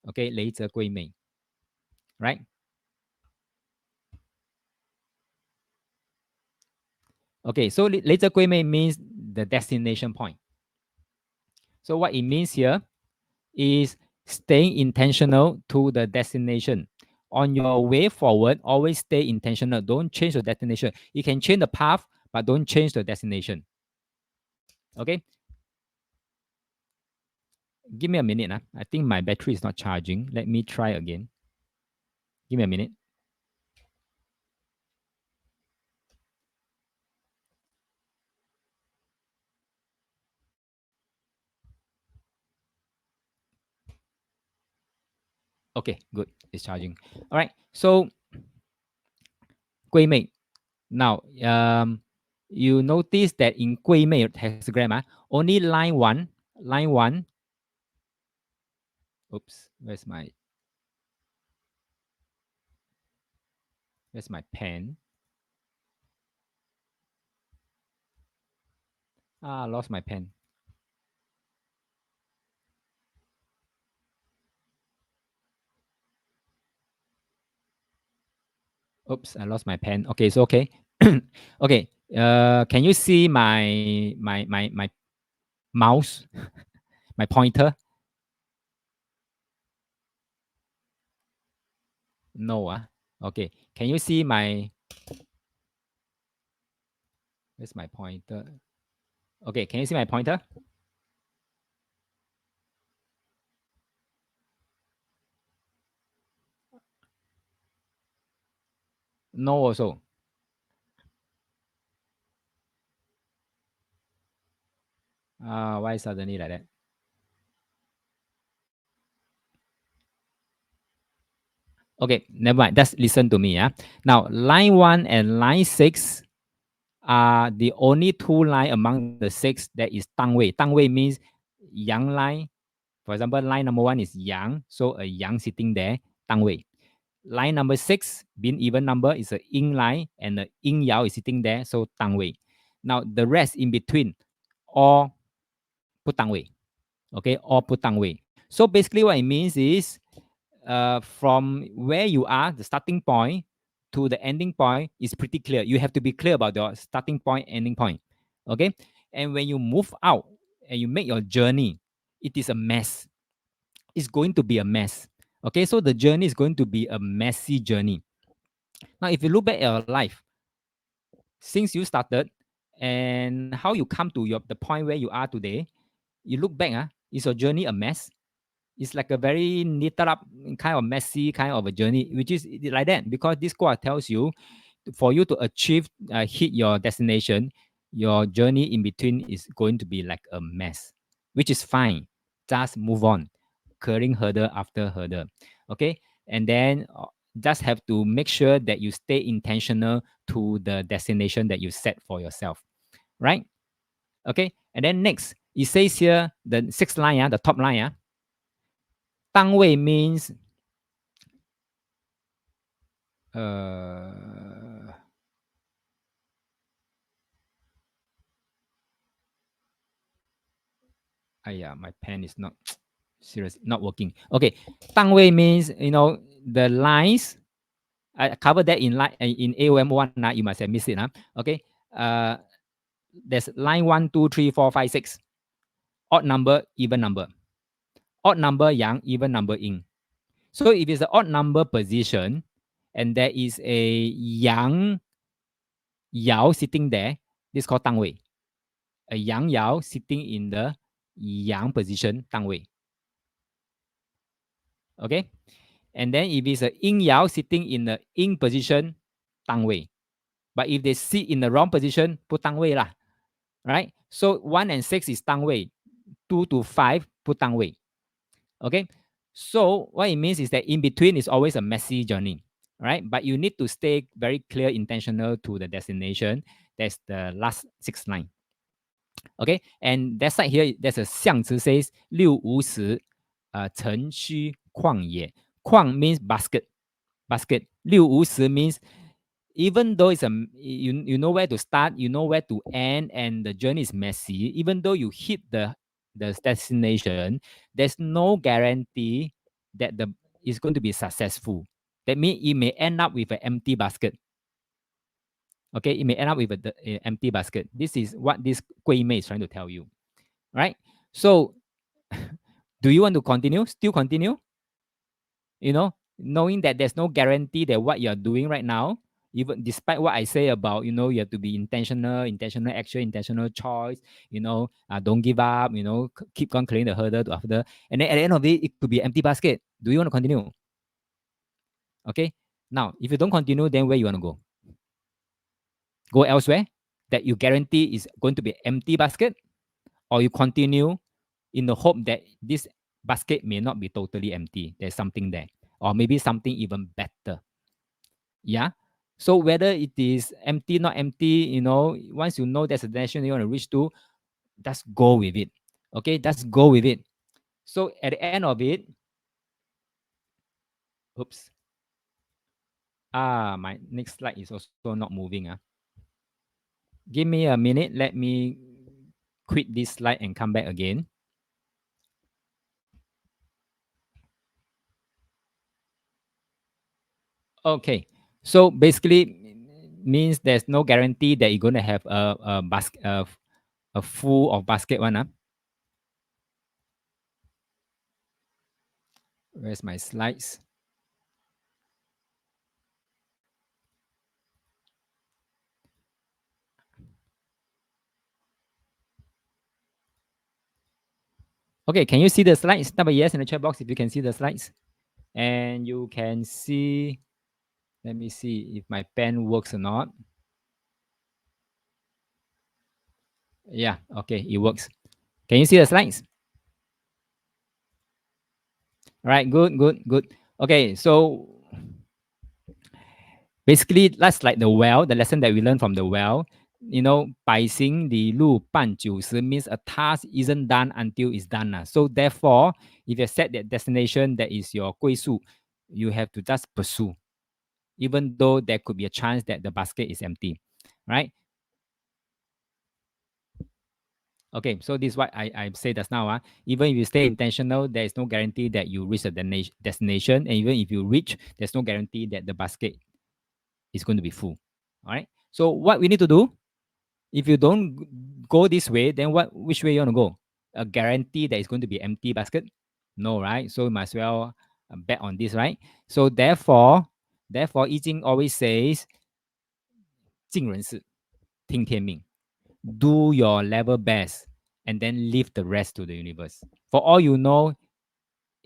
Okay, 雷泽归妹. Right? Okay, so 雷泽归妹 means the destination point. So what it means here is staying intentional to the destination. On your way forward, always stay intentional. Don't change the destination. You can change the path, but don't change the destination. Okay? Give me a minute. I think my battery is not charging. Let me try again. Give me a minute. Okay, good. It's charging. All right. So, 闺妹. Now, you notice that in 闺妹 hexagram, only line one. Oops, where's my pen? Lost my pen. Oops, I lost my pen. Okay, so okay. Okay. Can you see my mouse, my pointer? No. Okay. Can you see my? Where's my pointer? Okay. Can you see my pointer? No. Also. Why suddenly like that? Okay, never mind. Just listen to me. Now, line 1 and line 6 are the only 2 line among the 6 that is Tang Wei. Tang Wei means yang line. For example, line number 1 is yang, so a yang sitting there, Tang Wei. Line number 6, being even number, is a yin line, and the yin yao is sitting there, so Tang Wei. Now, the rest in between, all put Tang Wei. Okay, all put Tang Wei. So basically what it means is, from where you are, the starting point, to the ending point is pretty clear. You have to be clear about your starting point, ending point. Okay, and when you move out and you make your journey, it is a mess. It's going to be a mess. Okay, so the journey is going to be a messy journey. Now, if you look back at your life, since you started and how you come to the point where you are today, you look back, is your journey a mess? It's like a very knitted up, kind of messy kind of a journey, which is like that because this quote tells you for you to achieve, hit your destination, your journey in between is going to be like a mess, which is fine. Just move on, clearing hurdle after hurdle. Okay. And then just have to make sure that you stay intentional to the destination that you set for yourself. Right. Okay. And then next, it says here, the sixth line, the top line, 单位 means my pen is not serious, not working. Okay, 单位 means the lines. I covered that in AOM1. You must have missed it. Okay, uh, there's line 1, 2, 3, 4, 5, 6. Odd number, even number. Odd number yang, even number yin. So if it's an odd number position, and there is a yang yao sitting there, this is called 单位. A yang yao sitting in the yang position, 单位. Okay, and then if it's a yin yao sitting in the yin position, 单位. But if they sit in the wrong position, 不单位 lah. Right? So 1 and 6 is 单位. 2 to 5, 不单位. Okay? So what it means is that in between is always a messy journey. Right? But you need to stay very clear, intentional to the destination. That's the last 6 line. Okay? And that side here, there's a 象词 says 650城虚旷野. Kwang means basket. Basket. 650 means even though it's you know where to start, you know where to end, and the journey is messy, even though you hit the destination, there's no guarantee that the is going to be successful. That means it may end up with an empty basket. Okay, it may end up with an empty basket. This is what this Gui Mei is trying to tell you, right? So, do you want to continue? Still continue? Knowing that there's no guarantee that what you're doing right now, even despite what I say about, you have to be intentional action, intentional choice, don't give up, keep on clearing the hurdle to after. And then at the end of it could be empty basket. Do you want to continue? Okay. Now, if you don't continue, then where you want to go? Go elsewhere that you guarantee is going to be empty basket, or you continue in the hope that this basket may not be totally empty. There's something there, or maybe something even better. Yeah. So whether it is empty, not empty, once you know there's a destination you want to reach to, just go with it. Okay, just go with it. So at the end of it, oops. My next slide is also not moving. Give me a minute. Let me quit this slide and come back again. Okay. So basically means there's no guarantee that you're going to have a basket, a full of basket one. Where's my slides? Okay, can you see the slides? Type a yes in the chat box if you can see the slides. And you can see, let me see if my pen works or not. Yeah, okay, it works. Can you see the slides? All right, good. Okay, so basically that's like the well, the lesson that we learned from the well. 百行里路半九十 means a task isn't done until it's done. So therefore, if you set that destination that is your 归宿, you have to just pursue, even though there could be a chance that the basket is empty, right? Okay, so this is what I say just now. Even if you stay intentional, there is no guarantee that you reach the destination. And even if you reach, there's no guarantee that the basket is going to be full. All right. So what we need to do, if you don't go this way, then which way you want to go? A guarantee that it's going to be empty basket? No, right? So you might as well bet on this, right? So therefore, I Ching always says, 尽人事，听天命. Do your level best and then leave the rest to the universe. For all you know,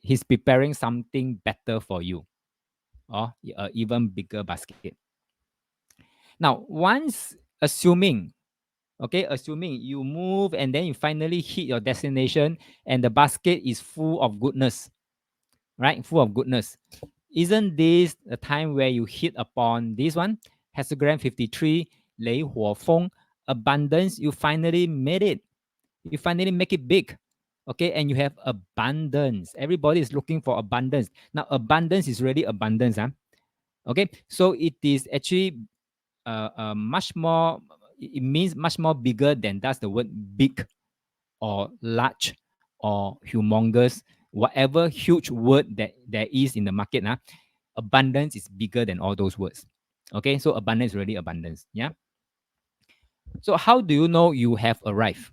he's preparing something better for you, or even bigger basket. Now, once assuming, okay, assuming you move and then you finally hit your destination and the basket is full of goodness, right? Full of goodness. Isn't this the time where you hit upon this one? Hexagram 53, Lei Huo Feng, abundance. You finally made it. You finally make it big. Okay, and you have abundance. Everybody is looking for abundance. Now, abundance is really abundance. Huh? Okay, so it is actually much more, it means much more bigger than that's the word big or large or humongous, whatever huge word that there is in the market. Abundance is bigger than all those words. Okay, so abundance is really abundance. Yeah. So how do you know you have arrived?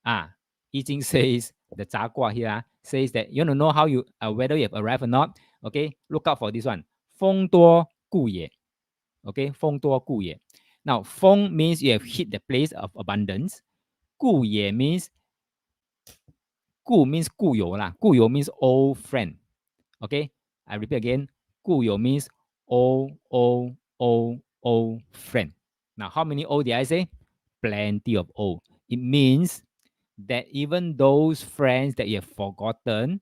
I Ching says, the Zhagua here says that you want to know how you whether you have arrived or not. Okay, look out for this one. Feng duo gu ye. Okay, feng duo gu ye. Now, feng means you have hit the place of abundance. Gu ye means gu means gu you lah. Gu you means old friend. Okay, I repeat again. Gu you means old friend. Now, how many old did I say? Plenty of old. It means that even those friends that you have forgotten,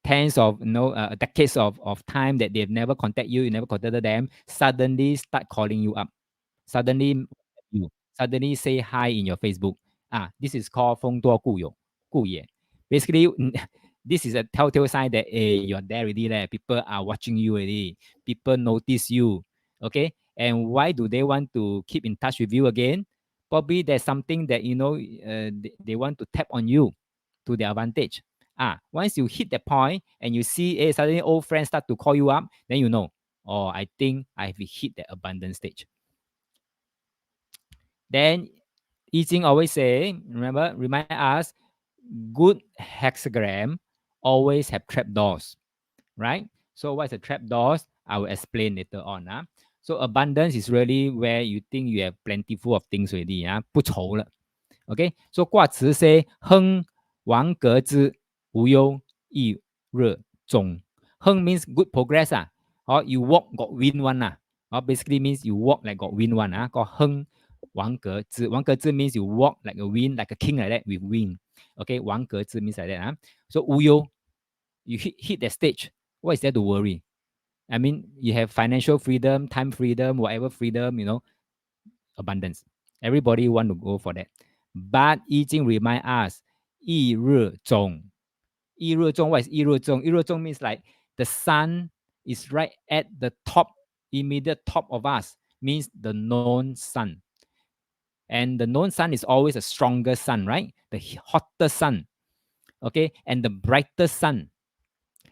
tens of decades of time that they've never contacted you, you never contacted them, suddenly start calling you up. Suddenly you suddenly say hi in your Facebook. This is called 风多故友故也. Basically, this is a telltale sign that you're there already. People are watching you already. People notice you. Okay. And why do they want to keep in touch with you again? Probably there's something that they want to tap on you to their advantage. Once you hit that point and you see suddenly old friends start to call you up, then you know, oh, I think I've hit the abundance stage. Then I Ching always say, remind us, good hexagram always have trapdoors, right? So what's a trapdoors? I will explain later on. So abundance is really where you think you have plentiful of things already. 不愁了. Okay, so 卦辞 say 亨王革之无忧亦热中. Heng means good progress. Or you walk got wind one. Or basically means you walk like got wind one. Called heng wang ge zhi. Wang ge zhi means you walk like a wind, like a king like that with wind. Okay, wang ge zhi means like that. So uyo, you hit that stage. What is there to worry? I mean, you have financial freedom, time freedom, whatever freedom, abundance. Everybody want to go for that. But I Ching remind us, 易热中. 易热中, what is 易热中? 易热中 means like the sun is right at the top, immediate top of us, means the known sun. And the known sun is always a stronger sun, right? The hotter sun, okay? And the brighter sun.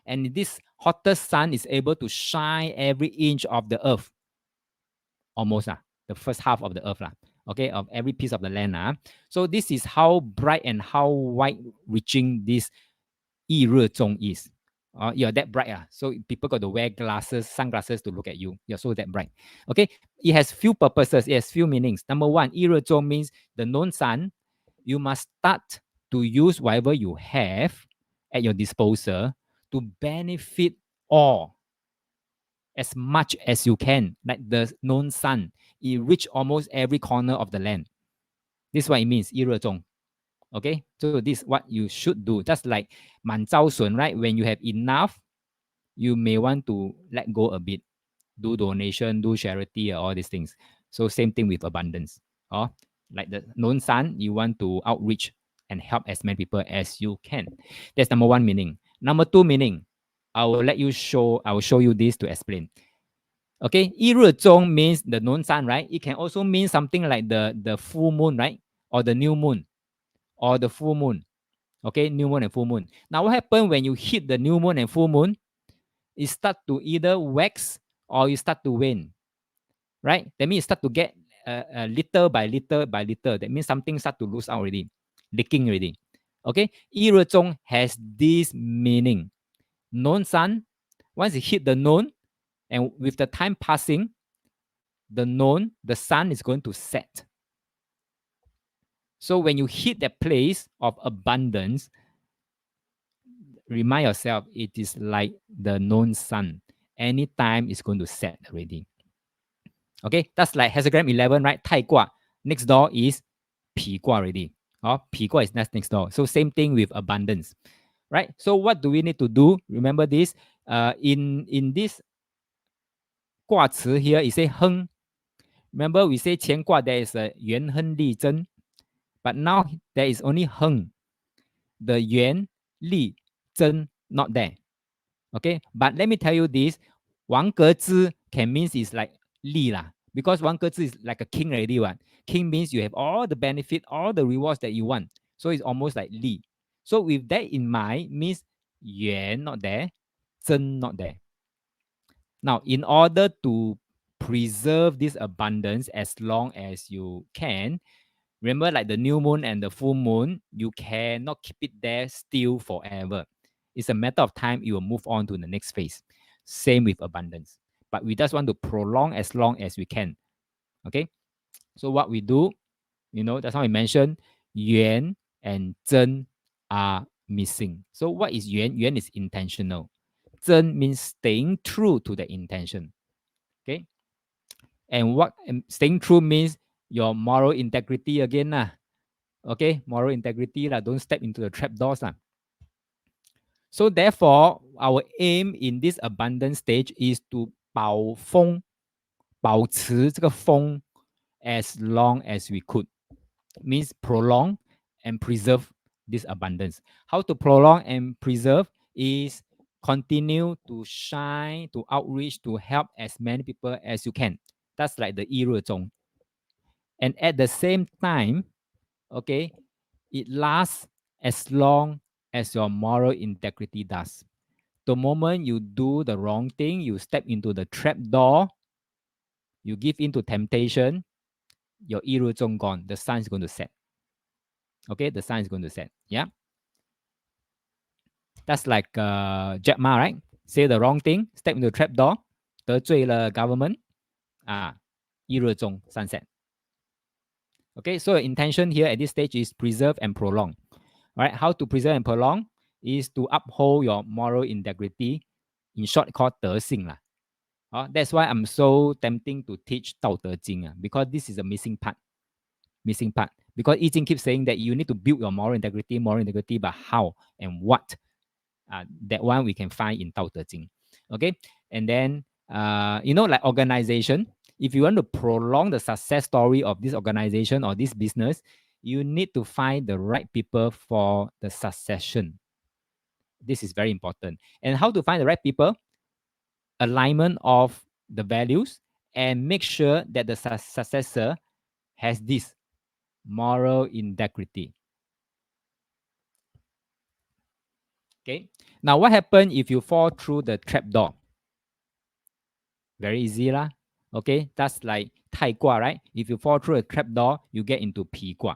And this hotter sun is able to shine every inch of the earth, almost the first half of the earth, okay, of every piece of the land. So this is how bright and how wide reaching this 易热中 is. You're that bright. So people got to wear glasses, sunglasses to look at you. You're so that bright. Okay. It has few purposes. It has few meanings. Number one, 易热中 means the known sun. You must start to use whatever you have at your disposal to benefit all as much as you can. Like the known sun, it reach almost every corner of the land. This is what it means, 易热中. Okay, so this is what you should do. Just like 满招损, right? When you have enough, you may want to let go a bit, do donation, do charity, all these things. So same thing with abundance. Like the known sun, you want to outreach and help as many people as you can. That's number one meaning. Number two meaning, I will show you this to explain. Okay, 易热中 means the known sun, right? It can also mean something like the full moon, right? Or the new moon, or the full moon. Okay, new moon and full moon. Now, what happens when you hit the new moon and full moon? It start to either wax or you start to wane, right? That means you start to get little by little by little. That means something start to lose out already, leaking already. Okay, 易热中 has this meaning. Known sun, once it hit the known, and with the time passing, the sun is going to set. So when you hit that place of abundance, remind yourself it is like the known sun. Anytime it's going to set already. Okay, that's like hexagram 11, right? Tai Gua. Next door is Pi Gua already. Pi Gua is next door. So same thing with abundance, right? So what do we need to do? Remember this. In this Gua Ci here, it say Heng. Remember we say Qian Gua there is a Yuan Heng Li Zhen, but now there is only Heng. The Yuan Li Zhen not there. Okay, but let me tell you this: Wang Ge Zhi can means is like Li lah, because Wang Ge Zhi is like a king already. One king means you have all the benefit, all the rewards that you want. So it's almost like Li. So with that in mind, means Yuan not there, Zhen not there. Now, in order to preserve this abundance as long as you can, remember, like the new moon and the full moon, you cannot keep it there still forever. It's a matter of time, you will move on to the next phase. Same with abundance. But we just want to prolong as long as we can. Okay. So what we do, that's how I mentioned Yuan and Zhen are missing. So what is Yuan? Yuan is intentional. Zhen means staying true to the intention. Okay. And what staying true means your moral integrity again. Okay, moral integrity lah. Don't step into the trap doors lah. So therefore, our aim in this abundant stage is to 保风,保持这个风 as long as we could. Means prolong and preserve this abundance. How to prolong and preserve is continue to shine, to outreach, to help as many people as you can. That's like the 一热衷. And at the same time, okay, it lasts as long as your moral integrity does. The moment you do the wrong thing, you step into the trap door, you give in to temptation, your 一日中 gone. The sun is going to set. Okay, the sun is going to set. Yeah. That's like Jack Ma, right? Say the wrong thing, step into the trap door, 得罪了 government, 一日中 sunset. Okay, so intention here at this stage is preserve and prolong. All right, how to preserve and prolong is to uphold your moral integrity, in short called 德性啦. That's why I'm so tempting to teach 道德经 because this is a missing part. Because I Ching keeps saying that you need to build your moral integrity, but how and what? That one we can find in 道德经. Okay, and then like organization, if you want to prolong the success story of this organization or this business, you need to find the right people for the succession. This is very important. And how to find the right people? Alignment of the values and make sure that the successor has this moral integrity. Okay. Now, what happens if you fall through the trap door? Very easy lah. Okay, that's like Tai Gua, right? If you fall through a trap door, you get into Pi Gua,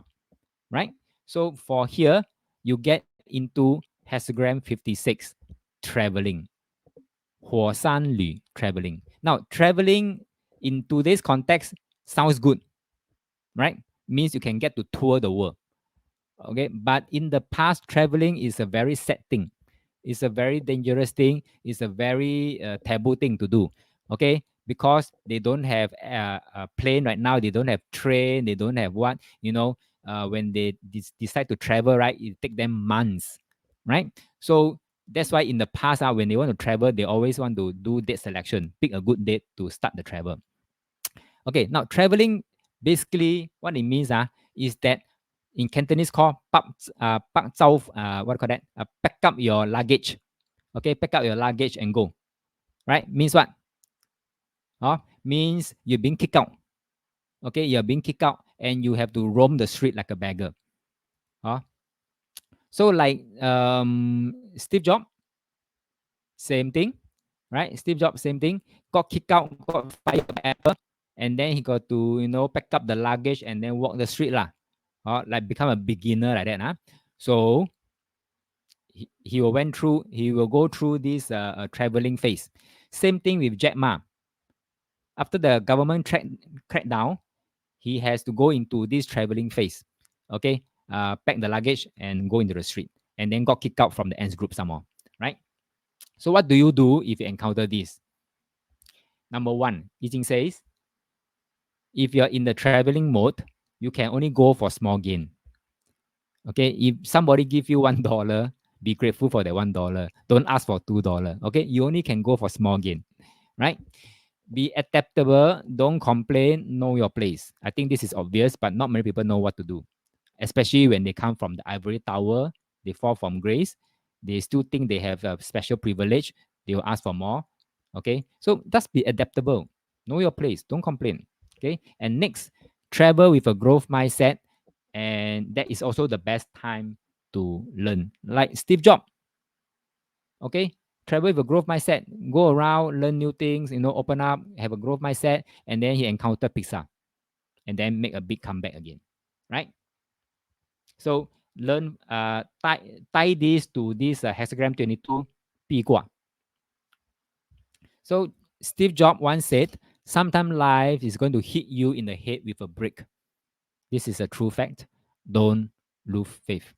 right? So for here, you get into hexagram 56, traveling. 火山旅 traveling. Now, traveling in today's context sounds good, right? Means you can get to tour the world. Okay, but in the past, traveling is a very sad thing. It's a very dangerous thing. It's a very taboo thing to do. Okay, because they don't have a plane right now. They don't have train. They don't have what, when they decide to travel, right? It take them months, right? So that's why in the past, when they want to travel, they always want to do date selection, pick a good date to start the travel. Okay, now traveling, basically what it means is that in Cantonese called what do you call that? Pack up your luggage. Okay, pack up your luggage and go. Right? Means what? Means you're being kicked out. Okay, you're being kicked out and you have to roam the street like a beggar. So like Steve Jobs, same thing, right? Steve Jobs, same thing. Got kicked out, got fired by Apple, and then he got to pack up the luggage and then walk the street lah. Like become a beginner like that. So he will go through this traveling phase. Same thing with Jack Ma. After the government cracked down, he has to go into this traveling phase. Okay, pack the luggage and go into the street, and then got kicked out from the Ants group some more. So what do you do if you encounter this? Number one, Yijing says, if you're in the traveling mode, you can only go for small gain. Okay, if somebody give you $1, be grateful for that $1. Don't ask for $2. Okay, you only can go for small gain, right? Be adaptable. Don't complain. Know your place. I think this is obvious, but not many people know what to do, especially when they come from the ivory tower. They fall from grace. They still think they have a special privilege. They will ask for more. Okay, so just be adaptable. Know your place. Don't complain. Okay, and next, travel with a growth mindset, and that is also the best time to learn. Like Steve Jobs. Okay, travel with a growth mindset. Go around, learn new things. Open up, have a growth mindset, and then he encountered Pixar, and then make a big comeback again. Right. So learn tie this to this hexagram 22 pi qua. So Steve Jobs once said, "Sometime life is going to hit you in the head with a brick." This is a true fact. Don't lose faith.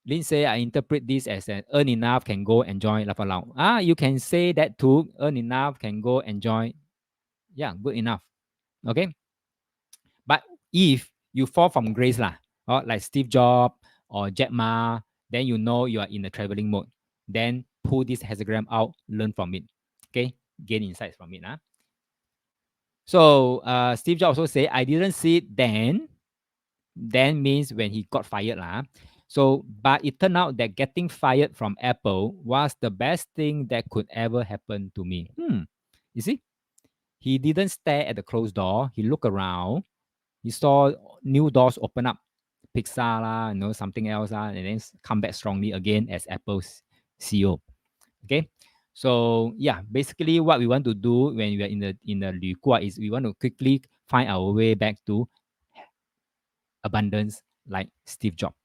Lin say, I interpret this as an earn enough can go enjoy laugh aloud. You can say that too. Earn enough can go enjoy. Yeah, good enough. Okay. But if you fall from grace lah, or like Steve Jobs or Jack Ma, then you know you are in the traveling mode. Then pull this hexagram out, learn from it. Okay, gain insights from it. So Steve Jobs also say, I didn't see it then. Then means when he got fired lah. So, but it turned out that getting fired from Apple was the best thing that could ever happen to me. You see, he didn't stare at the closed door. He looked around. He saw new doors open up, Pixar lah, something else lah, and then come back strongly again as Apple's CEO. Okay, so yeah, basically what we want to do when we are in the Lü Gua is we want to quickly find our way back to abundance, like Steve Jobs,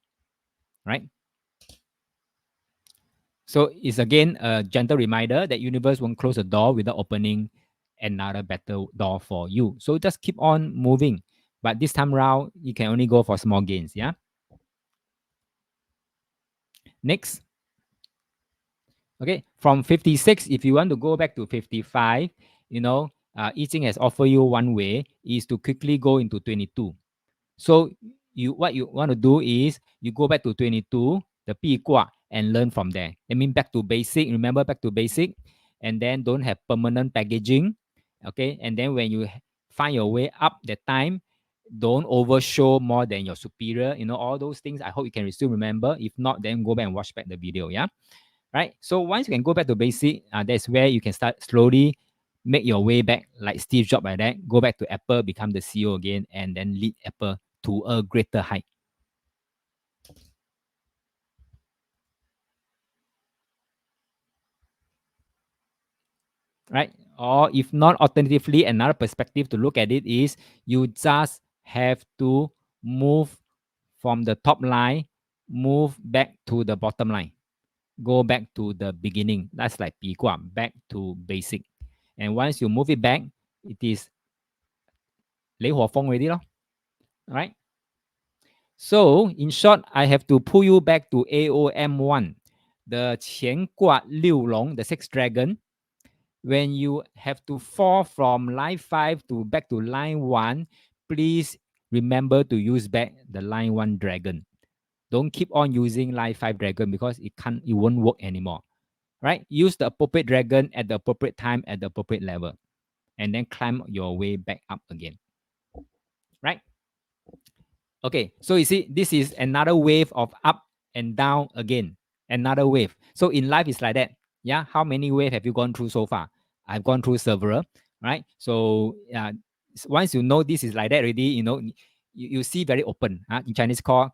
right? So it's again a gentle reminder that universe won't close the door without opening another better door for you. So just keep on moving. But this time around, you can only go for small gains. Yeah. Next. Okay. From 56, if you want to go back to 55, Yijing has offered you one way is to quickly go into 22. So what you want to do is you go back to 22, the Pi Gua, and learn from there. I mean, back to basic. Remember, back to basic, and then don't have permanent packaging. Okay, and then when you find your way up that time, don't overshow more than your superior. All those things. I hope you can still remember. If not, then go back and watch back the video. Yeah, right. So once you can go back to basic, that's where you can start slowly make your way back, like Steve Jobs, like that. Go back to Apple, become the CEO again, and then lead Apple to a greater height. Right? Or if not, alternatively, another perspective to look at it is you just have to move from the top line, move back to the bottom line, go back to the beginning. That's like Pi Gua, back to basic. And once you move it back, it is Lei Huo Feng already, lor. Right? So, in short, I have to pull you back to AOM1, the Qian Gua Liu Long, the sixth dragon. When you have to fall from line 5 to back to line 1, please remember to use back the line 1 dragon. Don't keep on using line 5 dragon because it won't work anymore. Right? Use the appropriate dragon at the appropriate time at the appropriate level, and then climb your way back up again. Right? Okay, so you see, this is another wave of up and down again. Another wave. So in life, it's like that. Yeah. How many waves have you gone through so far? I've gone through several. Right. So once you know this is like that already, you see very open. In Chinese called